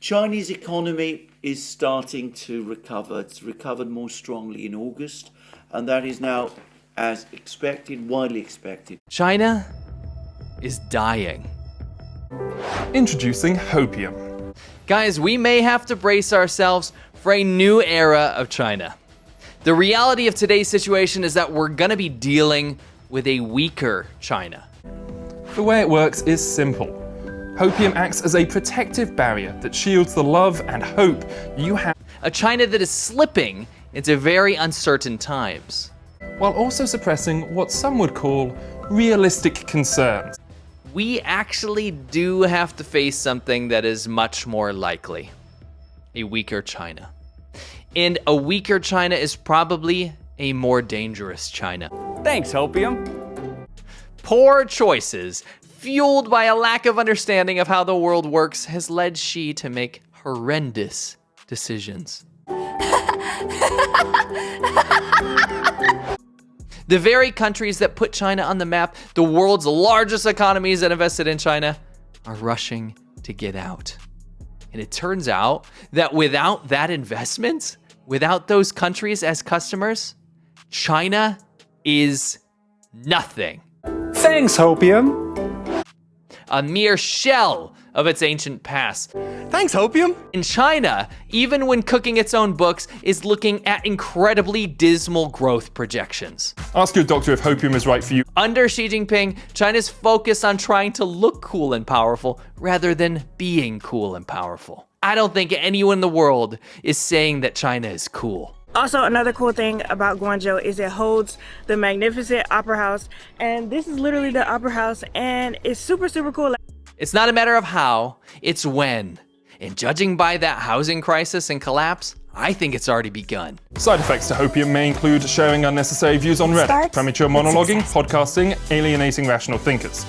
Chinese economy is starting to recover. It's recovered more strongly in August, and that is now, as expected, widely expected. China is dying. Introducing Hopium. Guys, we may have to brace ourselves for a new era of China. The reality of today's situation is that we're gonna be dealing with a weaker China. The way it works is simple. Hopium acts as a protective barrier that shields the love and hope you have, A China that is slipping into very uncertain times. while also suppressing what some would call realistic concerns. We actually do have to face something that is much more likely. A weaker China. And a weaker China is probably a more dangerous China. Thanks, Hopium. Poor choices, fueled by a lack of understanding of how the world works, has led Xi to make horrendous decisions. The very countries that put China on the map, the world's largest economies that invested in China, are rushing to get out. And it turns out that without that investment, without those countries as customers, China is nothing. Thanks, Hopium. A mere shell of its ancient past. Thanks, Hopium. In China, even when cooking its own books, is looking at incredibly dismal growth projections. Ask your doctor if Hopium is right for you. Under Xi Jinping, China's focused on trying to look cool and powerful rather than being cool and powerful. I don't think anyone in the world is saying that China is cool. Also, another cool thing about Guangzhou is it holds the magnificent opera house, and this is literally the opera house, and it's super, super cool. It's not a matter of how, it's when. And judging by that housing crisis and collapse, I think it's already begun. Side effects to Hopium may include sharing unnecessary views on Reddit, premature monologuing, podcasting, alienating rational thinkers.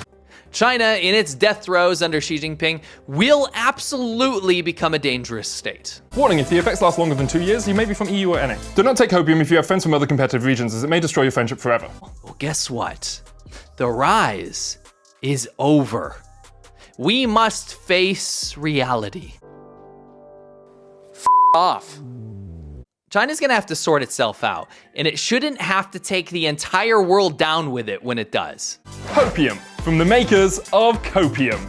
China, in its death throes under Xi Jinping, will absolutely become a dangerous state. Warning, if the effects last longer than 2 years, you may be from EU or NA. Do not take Hopium if you have friends from other competitive regions, as it may destroy your friendship forever. Well, guess what? The rise is over. We must face reality. Off. China's gonna have to sort itself out, and it shouldn't have to take the entire world down with it when it does. Hopium, from the makers of Copium.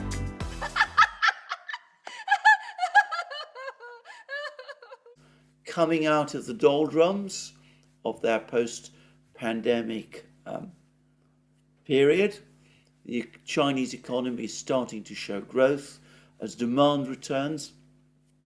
Coming out of the doldrums of their post-pandemic period, the Chinese economy is starting to show growth as demand returns.